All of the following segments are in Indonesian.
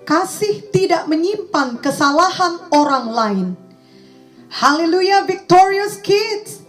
kasih tidak menyimpan kesalahan orang lain. Haleluya, Victorious Kids.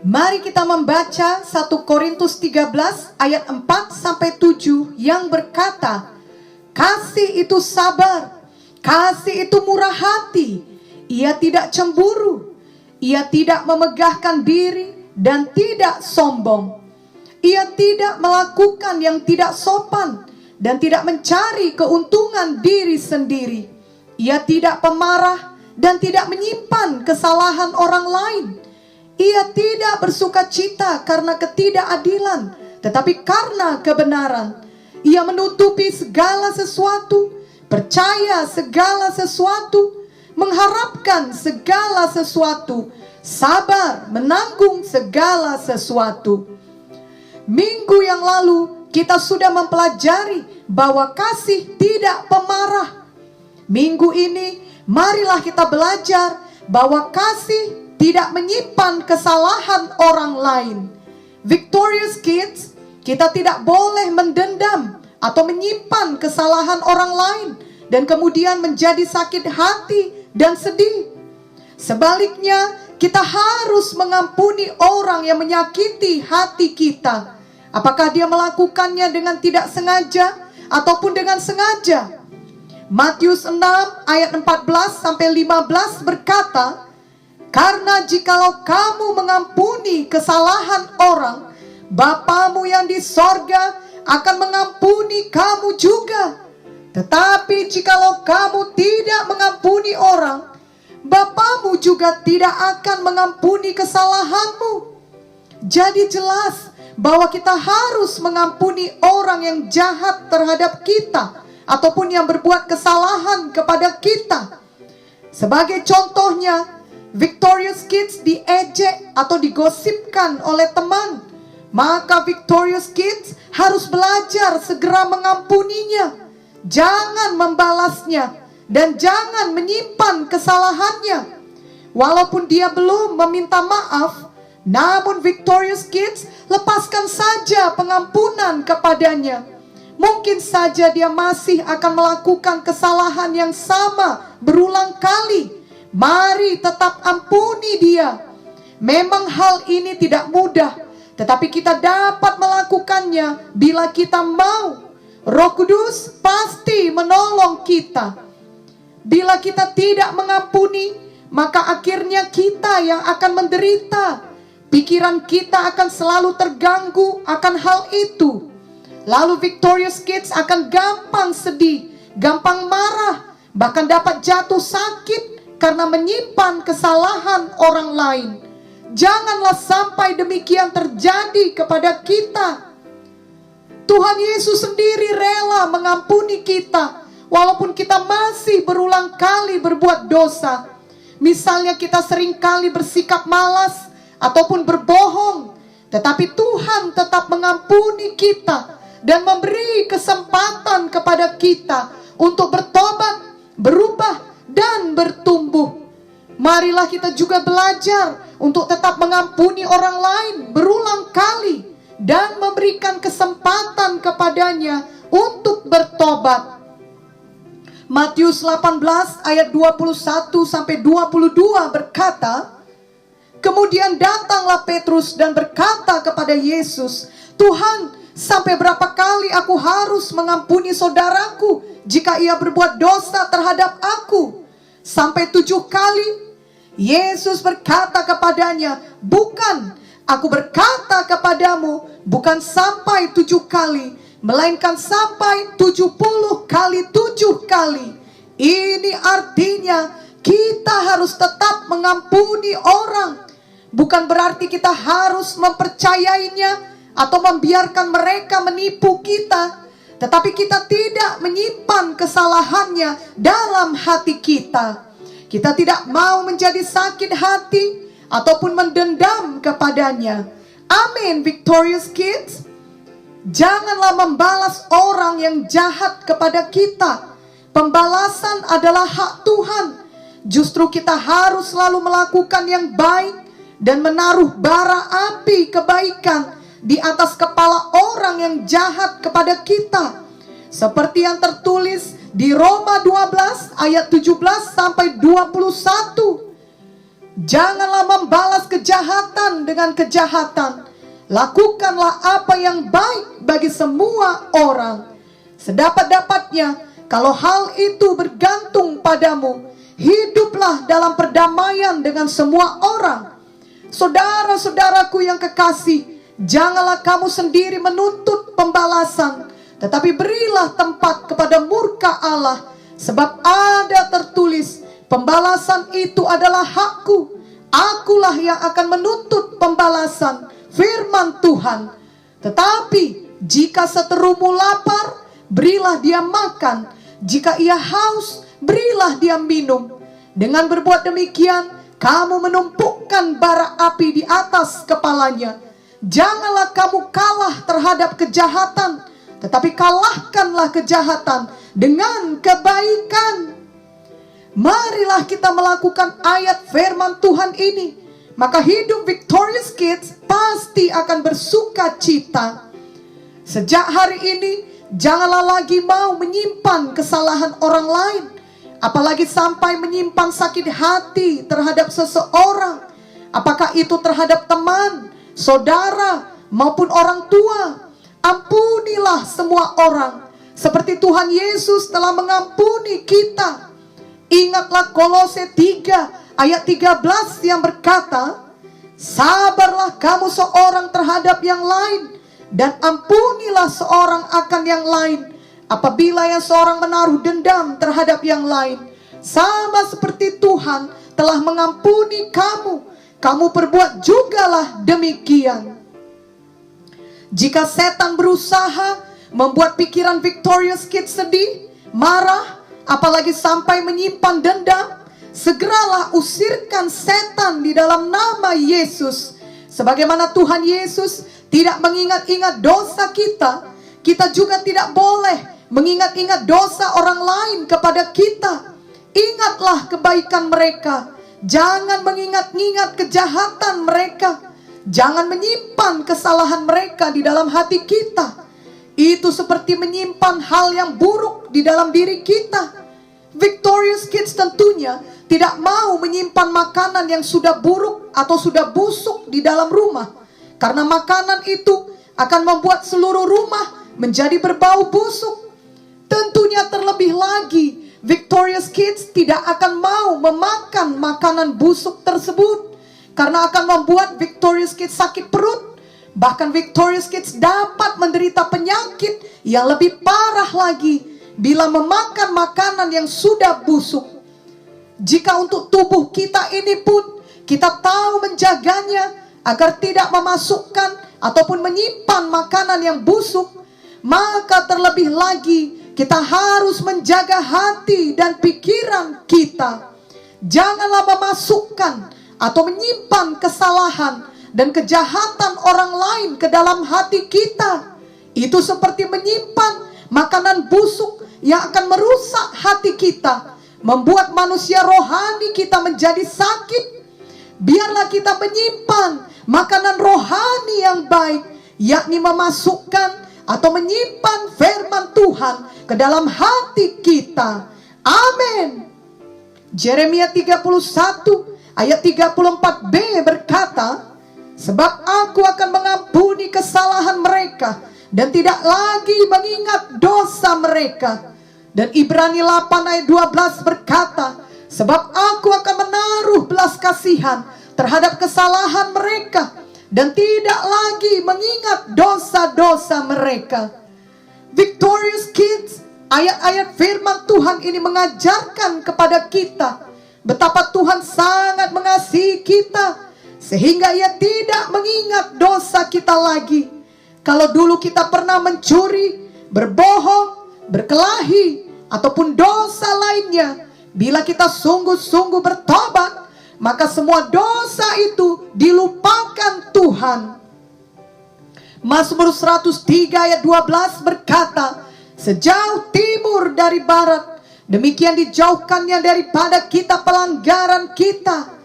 Mari kita membaca 1 Korintus 13 ayat 4-7 yang berkata, kasih itu sabar, kasih itu murah hati, ia tidak cemburu, ia tidak memegahkan diri dan tidak sombong. Ia tidak melakukan yang tidak sopan dan tidak mencari keuntungan diri sendiri. Ia tidak pemarah dan tidak menyimpan kesalahan orang lain. Ia tidak bersuka cita karena ketidakadilan, tetapi karena kebenaran. Ia menutupi segala sesuatu, percaya segala sesuatu, mengharapkan segala sesuatu, sabar menanggung segala sesuatu. Minggu yang lalu kita sudah mempelajari bahwa kasih tidak pemarah. Minggu ini marilah kita belajar bahwa kasih tidak menyimpan kesalahan orang lain. Victorious Kids, kita tidak boleh mendendam atau menyimpan kesalahan orang lain dan kemudian menjadi sakit hati dan sedih. Sebaliknya, kita harus mengampuni orang yang menyakiti hati kita. Apakah dia melakukannya dengan tidak sengaja ataupun dengan sengaja. Matius 6 ayat 14-15 berkata, karena jikalau kamu mengampuni kesalahan orang, Bapamu yang di sorga akan mengampuni kamu juga. Tetapi jikalau kamu tidak mengampuni orang, Bapamu juga tidak akan mengampuni kesalahanmu. Jadi jelas bahwa kita harus mengampuni orang yang jahat terhadap kita ataupun yang berbuat kesalahan kepada kita. Sebagai contohnya, Victorious Kids diejek atau digosipkan oleh teman, maka Victorious Kids harus belajar segera mengampuninya. Jangan membalasnya dan jangan menyimpan kesalahannya. Walaupun dia belum meminta maaf, namun Victorious Kids lepaskan saja pengampunan kepadanya. Mungkin saja dia masih akan melakukan kesalahan yang sama berulang kali. Mari tetap ampuni dia. Memang hal ini tidak mudah, tetapi kita dapat melakukannya bila kita mau. Roh Kudus pasti menolong kita. Bila kita tidak mengampuni, maka akhirnya kita yang akan menderita. Pikiran kita akan selalu terganggu akan hal itu. Lalu Victorious Kids akan gampang sedih, gampang marah, bahkan dapat jatuh sakit karena menyimpan kesalahan orang lain. Janganlah sampai demikian terjadi kepada kita. Tuhan Yesus sendiri rela mengampuni kita walaupun kita masih berulang kali berbuat dosa. Misalnya kita seringkali bersikap malas ataupun berbohong, tetapi Tuhan tetap mengampuni kita dan memberi kesempatan kepada kita untuk bertobat, berubah, dan bertumbuh. Marilah kita juga belajar untuk tetap mengampuni orang lain berulang kali dan memberikan kesempatan kepadanya untuk bertobat. Matius 18 ayat 21-22 berkata, kemudian datanglah Petrus dan berkata kepada Yesus, Tuhan, sampai berapa kali aku harus mengampuni saudaraku jika ia berbuat dosa terhadap aku? Sampai 7 kali? Yesus berkata kepadanya, bukan, aku berkata kepadamu, bukan sampai 7 kali, melainkan sampai 70 kali 7 kali. Ini artinya kita harus tetap mengampuni orang. Bukan berarti kita harus mempercayainya atau membiarkan mereka menipu kita, tetapi kita tidak menyimpan kesalahannya dalam hati kita. Kita tidak mau menjadi sakit hati ataupun mendendam kepadanya. Amin, Victorious Kids. Janganlah membalas orang yang jahat kepada kita. Pembalasan adalah hak Tuhan. Justru kita harus selalu melakukan yang baik dan menaruh bara api kebaikan di atas kepala orang yang jahat kepada kita. Seperti yang tertulis di Roma 12 ayat 17 sampai 21. Janganlah membalas kejahatan dengan kejahatan. Lakukanlah apa yang baik bagi semua orang. Sedapat-dapatnya, kalau hal itu bergantung padamu, hiduplah dalam perdamaian dengan semua orang. Saudara-saudaraku yang kekasih, janganlah kamu sendiri menuntut pembalasan, tetapi berilah tempat kepada murka Allah. Sebab ada tertulis, pembalasan itu adalah hakku. Akulah yang akan menuntut pembalasan, firman Tuhan. Tetapi jika seterumu lapar, berilah dia makan. Jika ia haus, berilah dia minum. Dengan berbuat demikian, kamu menumpukkan bara api di atas kepalanya. Janganlah kamu kalah terhadap kejahatan, tetapi kalahkanlah kejahatan dengan kebaikan. Marilah kita melakukan ayat firman Tuhan ini, maka hidup Victorious Kids pasti akan bersuka cita. Sejak hari ini, janganlah lagi mau menyimpan kesalahan orang lain, apalagi sampai menyimpan sakit hati terhadap seseorang. Apakah itu terhadap teman, saudara, maupun orang tua. Ampunilah semua orang, seperti Tuhan Yesus telah mengampuni kita. Ingatlah Kolose 3 ayat 13 yang berkata, sabarlah kamu seorang terhadap yang lain, dan ampunilah seorang akan yang lain. Apabila yang seorang menaruh dendam terhadap yang lain, sama seperti Tuhan telah mengampuni kamu, kamu perbuat jugalah demikian. Jika setan berusaha membuat pikiran Victorious Kids sedih, marah, apalagi sampai menyimpan dendam, segeralah usirkan setan di dalam nama Yesus. Sebagaimana Tuhan Yesus tidak mengingat-ingat dosa kita, kita juga tidak boleh mengingat-ingat dosa orang lain kepada kita. Ingatlah kebaikan mereka, jangan mengingat-ingat kejahatan mereka. Jangan menyimpan kesalahan mereka di dalam hati kita. Itu seperti menyimpan hal yang buruk di dalam diri kita. Victorious Kids tentunya tidak mau menyimpan makanan yang sudah buruk atau sudah busuk di dalam rumah, karena makanan itu akan membuat seluruh rumah menjadi berbau busuk. Tentunya terlebih lagi, Victorious Kids tidak akan mau memakan makanan busuk tersebut, karena akan membuat Victorious Kids sakit perut. Bahkan Victorious Kids dapat menderita penyakit yang lebih parah lagi bila memakan makanan yang sudah busuk. Jika untuk tubuh kita ini pun kita tahu menjaganya agar tidak memasukkan ataupun menyimpan makanan yang busuk, maka terlebih lagi kita harus menjaga hati dan pikiran kita. Janganlah memasukkan atau menyimpan kesalahan dan kejahatan orang lain ke dalam hati kita. Itu seperti menyimpan makanan busuk yang akan merusak hati kita, membuat manusia rohani kita menjadi sakit. Biarlah kita menyimpan makanan rohani yang baik, yakni memasukkan atau menyimpan firman Tuhan ke dalam hati kita. Amin. Yeremia 31 ayat 34b berkata, sebab aku akan mengampuni kesalahan mereka dan tidak lagi mengingat dosa mereka. Dan Ibrani 8 ayat 12 berkata, sebab aku akan menaruh belas kasihan terhadap kesalahan mereka dan tidak lagi mengingat dosa-dosa mereka. Victorious Kids, ayat-ayat firman Tuhan ini mengajarkan kepada kita betapa Tuhan sangat mengasihi kita, sehingga Ia tidak mengingat dosa kita lagi. Kalau dulu kita pernah mencuri, berbohong, berkelahi, ataupun dosa lainnya, bila kita sungguh-sungguh bertobat, maka semua dosa itu dilupakan Tuhan. Mazmur 103 ayat 12 berkata, sejauh timur dari barat, demikian dijauhkannya daripada kita pelanggaran kita.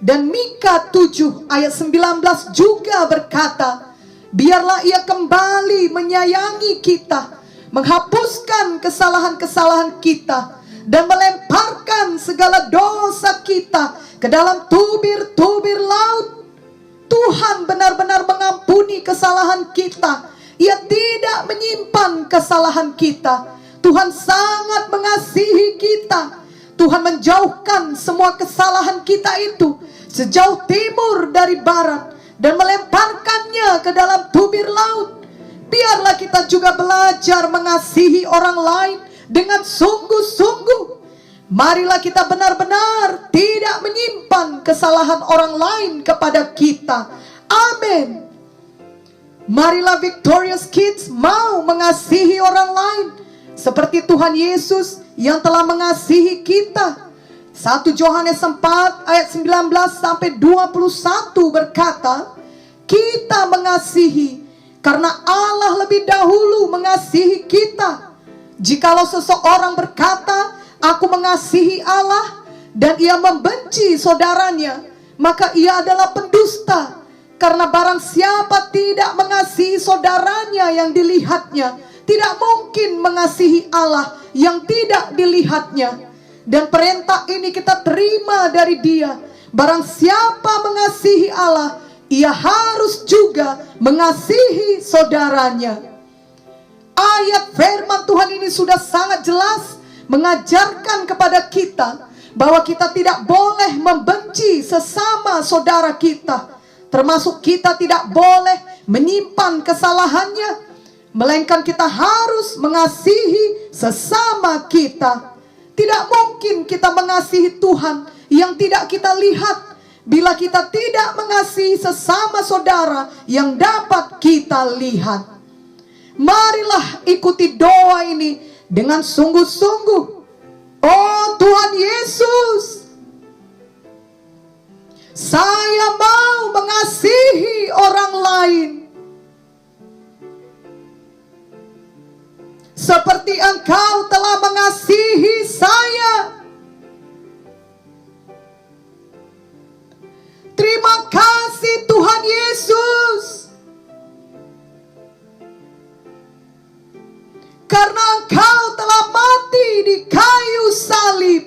Dan Mika 7 ayat 19 juga berkata, biarlah Ia kembali menyayangi kita, menghapuskan kesalahan-kesalahan kita, dan melemparkan segala dosa kita ke dalam tubir-tubir laut. Tuhan benar-benar mengampuni kesalahan kita. Ia tidak menyimpan kesalahan kita. Tuhan sangat mengasihi kita. Tuhan menjauhkan semua kesalahan kita itu sejauh timur dari barat dan melemparkannya ke dalam tubir laut. Biarlah kita juga belajar mengasihi orang lain dengan sungguh-sungguh. Marilah kita benar-benar tidak menyimpan kesalahan orang lain kepada kita. Amin. Marilah Victorious Kids mau mengasihi orang lain seperti Tuhan Yesus yang telah mengasihi kita. 1 Yohanes 4 ayat 19 sampai 21 berkata, kita mengasihi karena Allah lebih dahulu mengasihi kita. Jikalau seseorang berkata, aku mengasihi Allah, dan ia membenci saudaranya, maka ia adalah pendusta. Karena barang siapa tidak mengasihi saudaranya yang dilihatnya, tidak mungkin mengasihi Allah yang tidak dilihatnya. Dan perintah ini kita terima dari Dia. Barang siapa mengasihi Allah, ia harus juga mengasihi saudaranya. Ayat firman Tuhan ini sudah sangat jelas mengajarkan kepada kita bahwa kita tidak boleh membenci sesama saudara kita. Termasuk kita tidak boleh menyimpan kesalahannya, melainkan kita harus mengasihi sesama kita. Tidak mungkin kita mengasihi Tuhan yang tidak kita lihat bila kita tidak mengasihi sesama saudara yang dapat kita lihat. Marilah ikuti doa ini dengan sungguh-sungguh. Oh Tuhan Yesus, saya mau mengasihi orang lain seperti Engkau telah mengasihi saya. Terima kasih Tuhan Yesus, karena Engkau telah mati di kayu salib.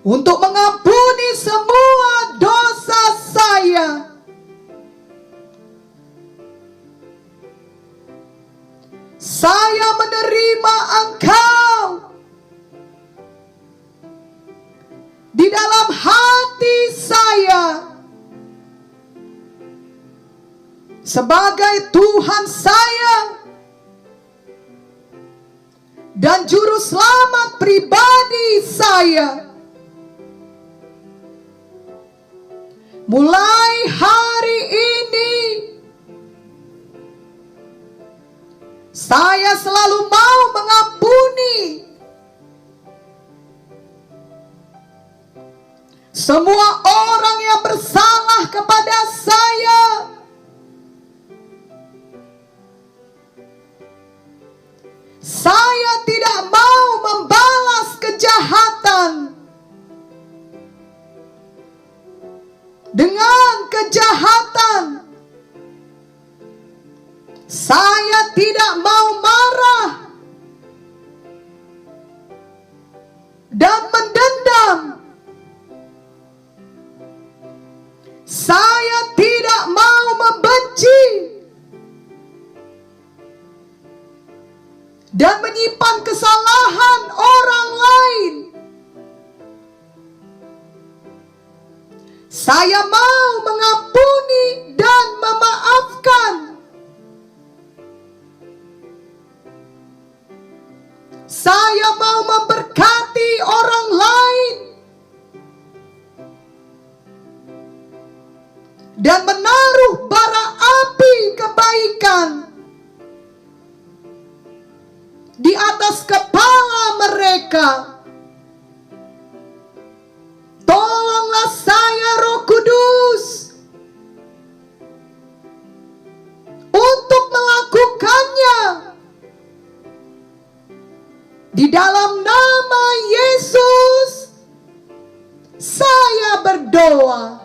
Untuk mengampuni semua dosa saya. Saya menerima Engkau di dalam hati saya sebagai Tuhan saya dan Juru Selamat pribadi saya. Mulai hari ini, saya selalu mau mengampuni semua orang yang bersalah kepada saya. Saya tidak mau membalas kejahatan dengan kejahatan. Saya tidak mau marah dan mendendam. Saya tidak mau membenci dan menyimpan kesalahan orang lain. Saya mau mengampuni dan memaafkan. Saya mau memberkati orang lain dan menaruh bara api kebaikan di atas kepala mereka. Tolonglah saya, Roh Kudus, untuk melakukannya. Di dalam nama Yesus, saya berdoa.